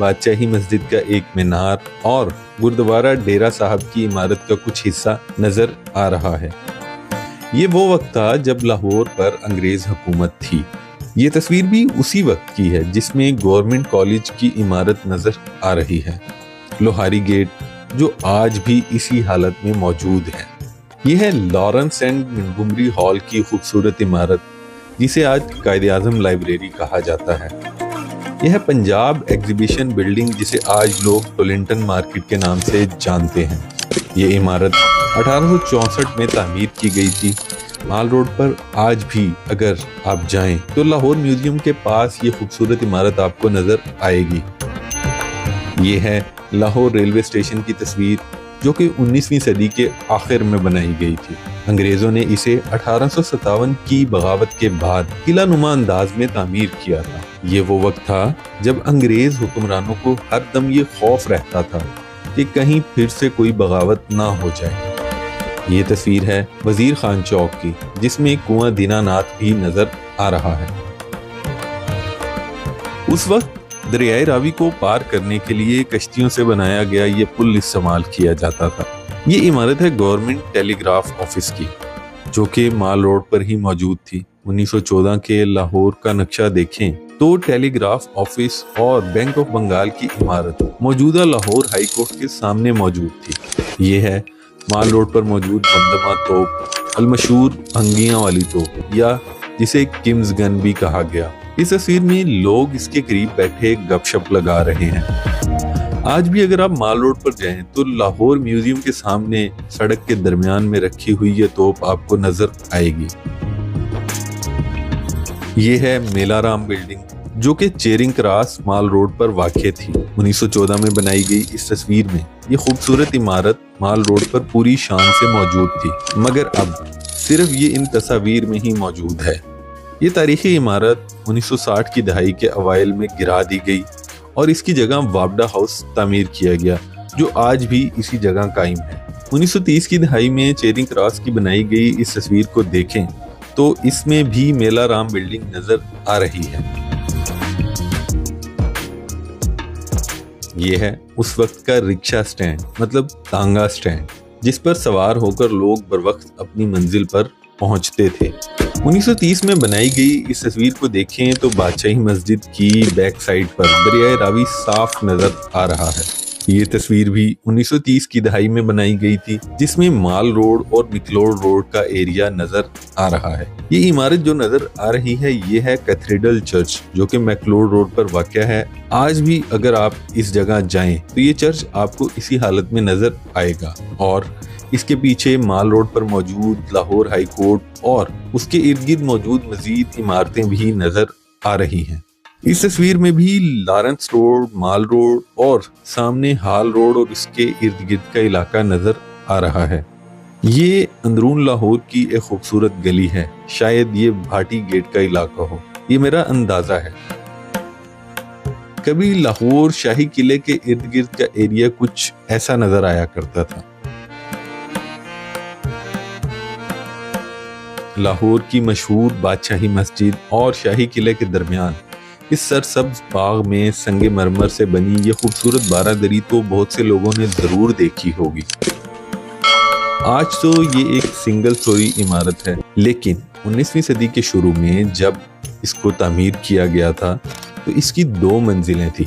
بادشاہی مسجد کا ایک مینار اور گردوارہ ڈیرا صاحب کی عمارت کا کچھ حصہ نظر آ رہا ہے۔ یہ وہ وقت تھا جب لاہور پر انگریز حکومت تھی۔ یہ تصویر بھی اسی وقت کی ہے جس میں گورنمنٹ کالج کی عمارت نظر آ رہی ہے، لوہاری گیٹ، جو آج بھی اسی حالت میں موجود ہے۔ یہ ہے لارنس اینڈ منگومری ہال کی خوبصورت عمارت، جسے آج قائد اعظم لائبریری کہا جاتا ہے۔ یہ ہے پنجاب ایگزیبیشن بلڈنگ، جسے آج لوگ ٹولنٹن مارکیٹ کے نام سے جانتے ہیں۔ یہ عمارت 1864 میں تعمیر کی گئی تھی۔ مال روڈ پر آج بھی اگر آپ جائیں تو لاہور میوزیم کے پاس یہ خوبصورت عمارت آپ کو نظر آئے گی۔ یہ ہے لاہور ریلوے اسٹیشن کی تصویر، جو کہ 19ویں صدی کے آخر میں بنائی گئی تھی۔ انگریزوں نے اسے 1857 کی بغاوت کے بعد قلعہ نما انداز میں تعمیر کیا تھا۔ یہ وہ وقت تھا جب انگریز حکمرانوں کو ہر دم یہ خوف رہتا تھا کہ کہیں پھر سے کوئی بغاوت نہ ہو جائے۔ یہ تصویر ہے وزیر خان چوک کی، جس میں کنواں دینا ناتھ بھی نظر آ رہا ہے۔ اس وقت دریائے راوی کو پار کرنے کے لیے کشتیوں سے بنایا گیا یہ پل استعمال کیا جاتا تھا۔ یہ عمارت ہے گورنمنٹ ٹیلی گراف آفس کی، جو کہ مال روڈ پر ہی موجود تھی۔ 1914 کے لاہور کا نقشہ دیکھیں تو ٹیلی گراف آفس اور بینک آف بنگال کی عمارت موجودہ لاہور ہائی کورٹ کے سامنے موجود تھی۔ یہ ہے مال روڈ پر موجود دمدمہ توپ، المشہور انگیاں والی توپ، یا جسے کمز گن بھی کہا گیا۔ اس تصویر میں لوگ اس کے قریب بیٹھے گپ شپ لگا رہے ہیں۔ آج بھی اگر آپ مال روڈ پر جائیں تو لاہور میوزیم کے سامنے سڑک کے درمیان میں رکھی ہوئی یہ توپ آپ کو نظر آئے گی۔ یہ ہے میلا رام بلڈنگ، جو کہ چیرنگ کراس مال روڈ پر واقع تھی۔ 1914 میں بنائی گئی اس تصویر میں یہ خوبصورت عمارت مال روڈ پر پوری شان سے موجود تھی، مگر اب صرف یہ ان تصاویر میں ہی موجود ہے۔ یہ تاریخی عمارت 1960 کی دہائی کے اوائل میں گرا دی گئی اور اس کی جگہ وابڈا ہاؤس تعمیر کیا گیا، جو آج بھی اسی جگہ قائم ہے۔ 1930 کی دہائی میں چیرنگ کراس کی بنائی گئی اس تصویر کو دیکھیں تو اس میں بھی میلا رام بلڈنگ نظر آ رہی ہے۔ یہ ہے اس وقت کا رکشہ سٹینڈ، مطلب تانگا سٹینڈ، جس پر سوار ہو کر لوگ بر وقت اپنی منزل پر پہنچتے تھے۔ 1930 میں بنائی گئی اس تصویر کو دیکھیں تو بادشاہی مسجد کی بیک سائڈ پر دریائے راوی صاف نظر آ رہا ہے۔ یہ تصویر بھی 1930 کی دہائی میں بنائی گئی تھی، جس میں مال روڈ اور مکلوڈ روڈ کا ایریا نظر آ رہا ہے۔ یہ عمارت جو نظر آ رہی ہے یہ ہے کیتھیڈرل چرچ، جو کہ میکلوڈ روڈ پر واقع ہے۔ آج بھی اگر آپ اس جگہ جائیں تو یہ چرچ آپ کو اسی حالت میں نظر آئے گا، اور اس کے پیچھے مال روڈ پر موجود لاہور ہائی کورٹ اور اس کے ارد گرد موجود مزید عمارتیں بھی نظر آ رہی ہیں۔ اس تصویر میں بھی لارنس روڈ، مال روڈ اور سامنے ہال روڈ اور اس کے ارد گرد کا علاقہ نظر آ رہا ہے۔ یہ اندرون لاہور کی ایک خوبصورت گلی ہے، شاید یہ بھاٹی گیٹ کا علاقہ ہو، یہ میرا اندازہ ہے۔ کبھی لاہور شاہی قلعے کے ارد گرد کا ایریا کچھ ایسا نظر آیا کرتا تھا۔ لاہور کی مشہور بادشاہی مسجد اور شاہی قلعے کے درمیان اس سرسبز باغ میں سنگ مرمر سے بنی یہ خوبصورت بارہ دری تو بہت سے لوگوں نے ضرور دیکھی ہوگی۔ آج تو یہ ایک سنگل سٹوری عمارت ہے، لیکن 19ویں صدی کے شروع میں جب اس کو تعمیر کیا گیا تھا تو اس کی 2 منزلیں تھیں،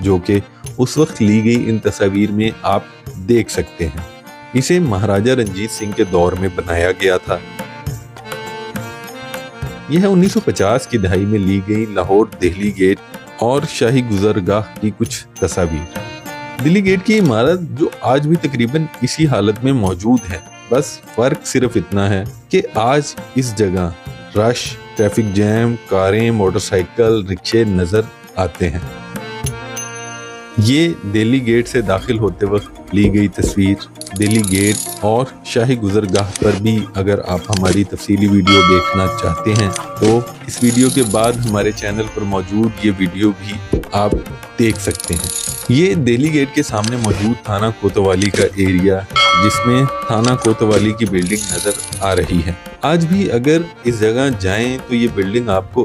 جو کہ اس وقت لی گئی ان تصاویر میں آپ دیکھ سکتے ہیں۔ اسے مہاراجہ رنجیت سنگھ کے دور میں بنایا گیا تھا۔ یہ ہے 1950 کی دہائی میں لی گئی لاہور دہلی گیٹ اور شاہی گزرگاہ کی کچھ تصاویر۔ دہلی گیٹ کی عمارت جو آج بھی تقریباً اسی حالت میں موجود ہے، بس فرق صرف اتنا ہے کہ آج اس جگہ رش، ٹریفک جیم، کاریں، موٹر سائیکل، رکشے نظر آتے ہیں۔ یہ دہلی گیٹ سے داخل ہوتے وقت لی گئی تصویر۔ دہلی گیٹ اور شاہی گزرگاہ پر بھی اگر آپ ہماری تفصیلی ویڈیو دیکھنا چاہتے ہیں تو اس ویڈیو کے بعد ہمارے چینل پر موجود یہ ویڈیو بھی آپ دیکھ سکتے ہیں۔ یہ دہلی گیٹ کے سامنے موجود تھانہ کوتوالی کا ایریا، جس میں تھانہ کوتوالی کی بلڈنگ نظر آ رہی ہے۔ آج بھی اگر اس جگہ جائیں تو یہ بلڈنگ آپ کو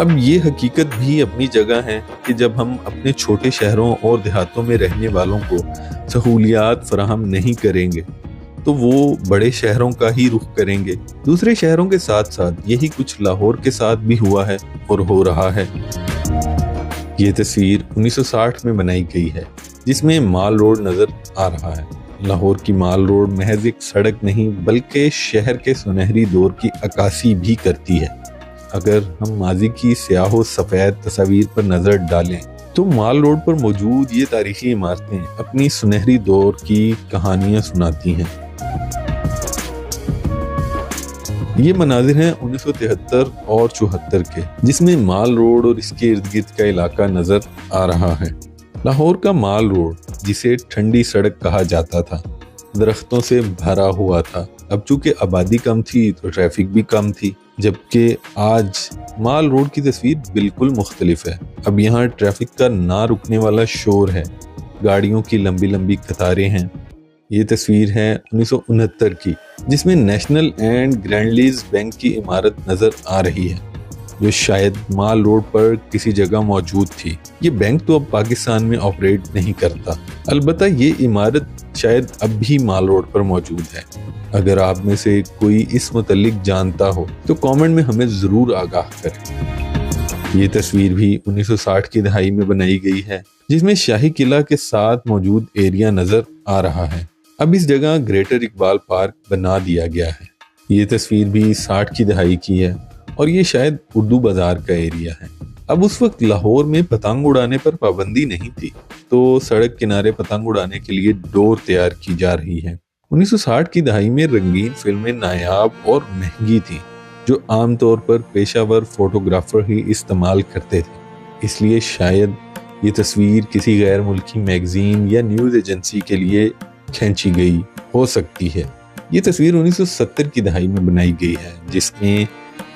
اب یہ حقیقت بھی اپنی جگہ ہے کہ جب ہم اپنے چھوٹے شہروں اور دیہاتوں میں رہنے والوں کو سہولیات فراہم نہیں کریں گے تو وہ بڑے شہروں کا ہی رخ کریں گے۔ دوسرے شہروں کے ساتھ ساتھ یہی کچھ لاہور کے ساتھ بھی ہوا ہے اور ہو رہا ہے۔ یہ تصویر 1960 میں بنائی گئی ہے جس میں مال روڈ نظر آ رہا ہے۔ لاہور کی مال روڈ محض ایک سڑک نہیں بلکہ شہر کے سنہری دور کی عکاسی بھی کرتی ہے۔ اگر ہم ماضی کی سیاہ و سفید تصاویر پر نظر ڈالیں تو مال روڈ پر موجود یہ تاریخی عمارتیں اپنی سنہری دور کی کہانیاں سناتی ہیں۔ یہ مناظر ہیں 1973 اور 74 کے، جس میں مال روڈ اور اس کے ارد گرد کا علاقہ نظر آ رہا ہے۔ لاہور کا مال روڈ جسے ٹھنڈی سڑک کہا جاتا تھا، درختوں سے بھرا ہوا تھا۔ اب چونکہ آبادی کم تھی تو ٹریفک بھی کم تھی، جبکہ آج مال روڈ کی تصویر بالکل مختلف ہے۔ اب یہاں ٹریفک کا نہ رکنے والا شور ہے، گاڑیوں کی لمبی لمبی قطاریں ہیں۔ یہ تصویر ہے 1969 کی، جس میں national and Grindlays bank کی عمارت نظر آ رہی ہے، جو شاید مال روڈ پر کسی جگہ موجود تھی۔ یہ بینک تو اب پاکستان میں آپریٹ نہیں کرتا، البتہ یہ عمارت شاید اب بھی مال روڈ پر موجود ہے۔ اگر آپ میں سے کوئی اس متعلق جانتا ہو تو کامنٹ میں ہمیں ضرور آگاہ کریں۔ یہ تصویر بھی 1960 کی دہائی میں بنائی گئی ہے، جس میں شاہی قلعہ کے ساتھ موجود ایریا نظر آ رہا ہے۔ اب اس جگہ گریٹر اقبال پارک بنا دیا گیا ہے۔ یہ تصویر بھی 60 کی دہائی کی ہے اور یہ شاید اردو بازار کا ایریا ہے۔ اب اس وقت لاہور میں پتنگ اڑانے پر پابندی نہیں تھی، تو سڑک کنارے پتنگ اڑانے کے لیے ڈور تیار کی جا رہی ہے۔ 1960 کی دہائی میں رنگین فلمیں نایاب اور مہنگی تھیں، جو عام طور پر پیشہ ور فوٹوگرافر ہی استعمال کرتے تھے۔ اس لیے شاید یہ تصویر کسی غیر ملکی میگزین یا نیوز ایجنسی کے لیے کھینچی گئی ہو سکتی ہے۔ یہ تصویر 1970 کی دہائی میں بنائی گئی ہے، جس میں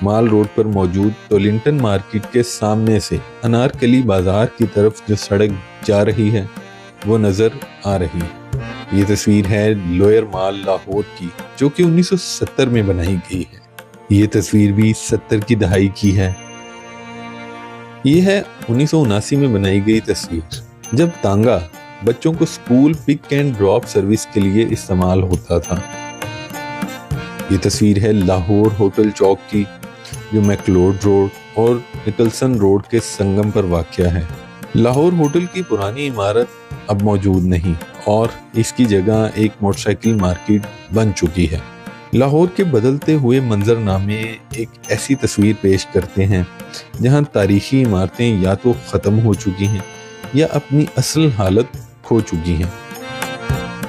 مال روڈ پر موجود ٹولنٹن مارکیٹ کے سامنے سے انارکلی بازار کی طرف جو سڑک جا رہی ہے وہ نظر آ رہی ہے۔ یہ تصویر ہے لوئر مال لاہور کی، جو کہ 1970 میں بنائی گئی ہے۔ یہ تصویر بھی 70 کی دہائی کی ہے۔ یہ ہے 1979 میں بنائی گئی تصویر، جب تانگا بچوں کو school pick and drop service کے لیے استعمال ہوتا تھا۔ یہ تصویر ہے لاہور ہوٹل چوک کی، جو میکلوڈ روڈ اور نکلسن روڈ کے سنگم پر واقع ہے۔ لاہور ہوٹل کی پرانی عمارت اب موجود نہیں اور اس کی جگہ ایک موٹر سائیکل مارکیٹ بن چکی ہے۔ لاہور کے بدلتے ہوئے منظر نامے ایک ایسی تصویر پیش کرتے ہیں جہاں تاریخی عمارتیں یا تو ختم ہو چکی ہیں یا اپنی اصل حالت کھو چکی ہیں۔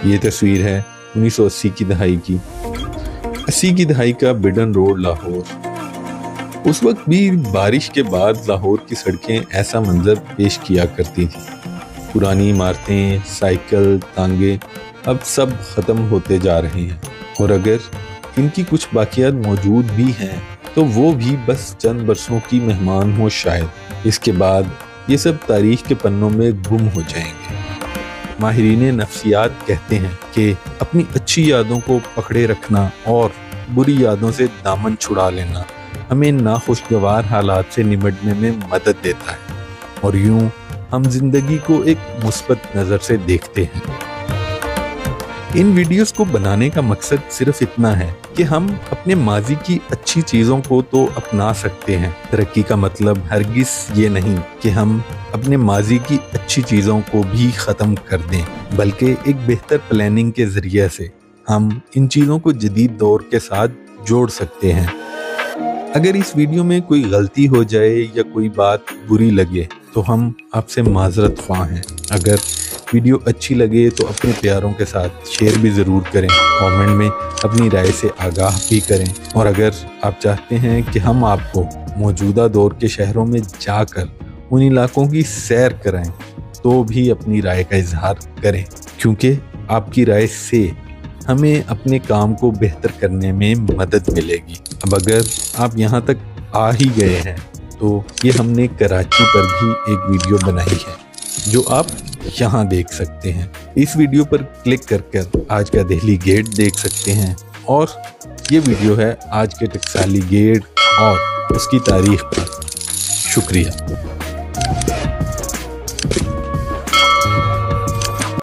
یہ تصویر ہے 1980 کی دہائی کی، 80 کی دہائی کا بڈن روڈ لاہور۔ اس وقت بھی بارش کے بعد لاہور کی سڑکیں ایسا منظر پیش کیا کرتی تھیں۔ پرانی عمارتیں، سائیکل، تانگے اب سب ختم ہوتے جا رہے ہیں، اور اگر ان کی کچھ باقیات موجود بھی ہیں تو وہ بھی بس چند برسوں کی مہمان ہو شاید۔ اس کے بعد یہ سب تاریخ کے پنوں میں گم ہو جائیں گے۔ ماہرین نفسیات کہتے ہیں کہ اپنی اچھی یادوں کو پکڑے رکھنا اور بری یادوں سے دامن چھڑا لینا ہمیں ناخوشگوار حالات سے نمٹنے میں مدد دیتا ہے، اور یوں ہم زندگی کو ایک مثبت نظر سے دیکھتے ہیں۔ ان ویڈیوز کو بنانے کا مقصد صرف اتنا ہے کہ ہم اپنے ماضی کی اچھی چیزوں کو تو اپنا سکتے ہیں۔ ترقی کا مطلب ہرگز یہ نہیں کہ ہم اپنے ماضی کی اچھی چیزوں کو بھی ختم کر دیں، بلکہ ایک بہتر پلاننگ کے ذریعے سے ہم ان چیزوں کو جدید دور کے ساتھ جوڑ سکتے ہیں۔ اگر اس ویڈیو میں کوئی غلطی ہو جائے یا کوئی بات بری لگے تو ہم آپ سے معذرت خواہ ہیں۔ اگر ویڈیو اچھی لگے تو اپنے پیاروں کے ساتھ شیئر بھی ضرور کریں، کامنٹ میں اپنی رائے سے آگاہ بھی کریں، اور اگر آپ چاہتے ہیں کہ ہم آپ کو موجودہ دور کے شہروں میں جا کر ان علاقوں کی سیر کرائیں تو بھی اپنی رائے کا اظہار کریں، کیونکہ آپ کی رائے سے ہمیں اپنے کام کو بہتر کرنے میں مدد ملے گی۔ اب اگر آپ یہاں تک آ ہی گئے ہیں تو یہ ہم نے کراچی پر بھی ایک ویڈیو بنائی ہے جو آپ یہاں دیکھ سکتے ہیں۔ اس ویڈیو پر کلک کر آج کا دہلی گیٹ دیکھ سکتے ہیں، اور یہ ویڈیو ہے آج کے ٹکسالی گیٹ اور اس کی تاریخ پر۔ شکریہ.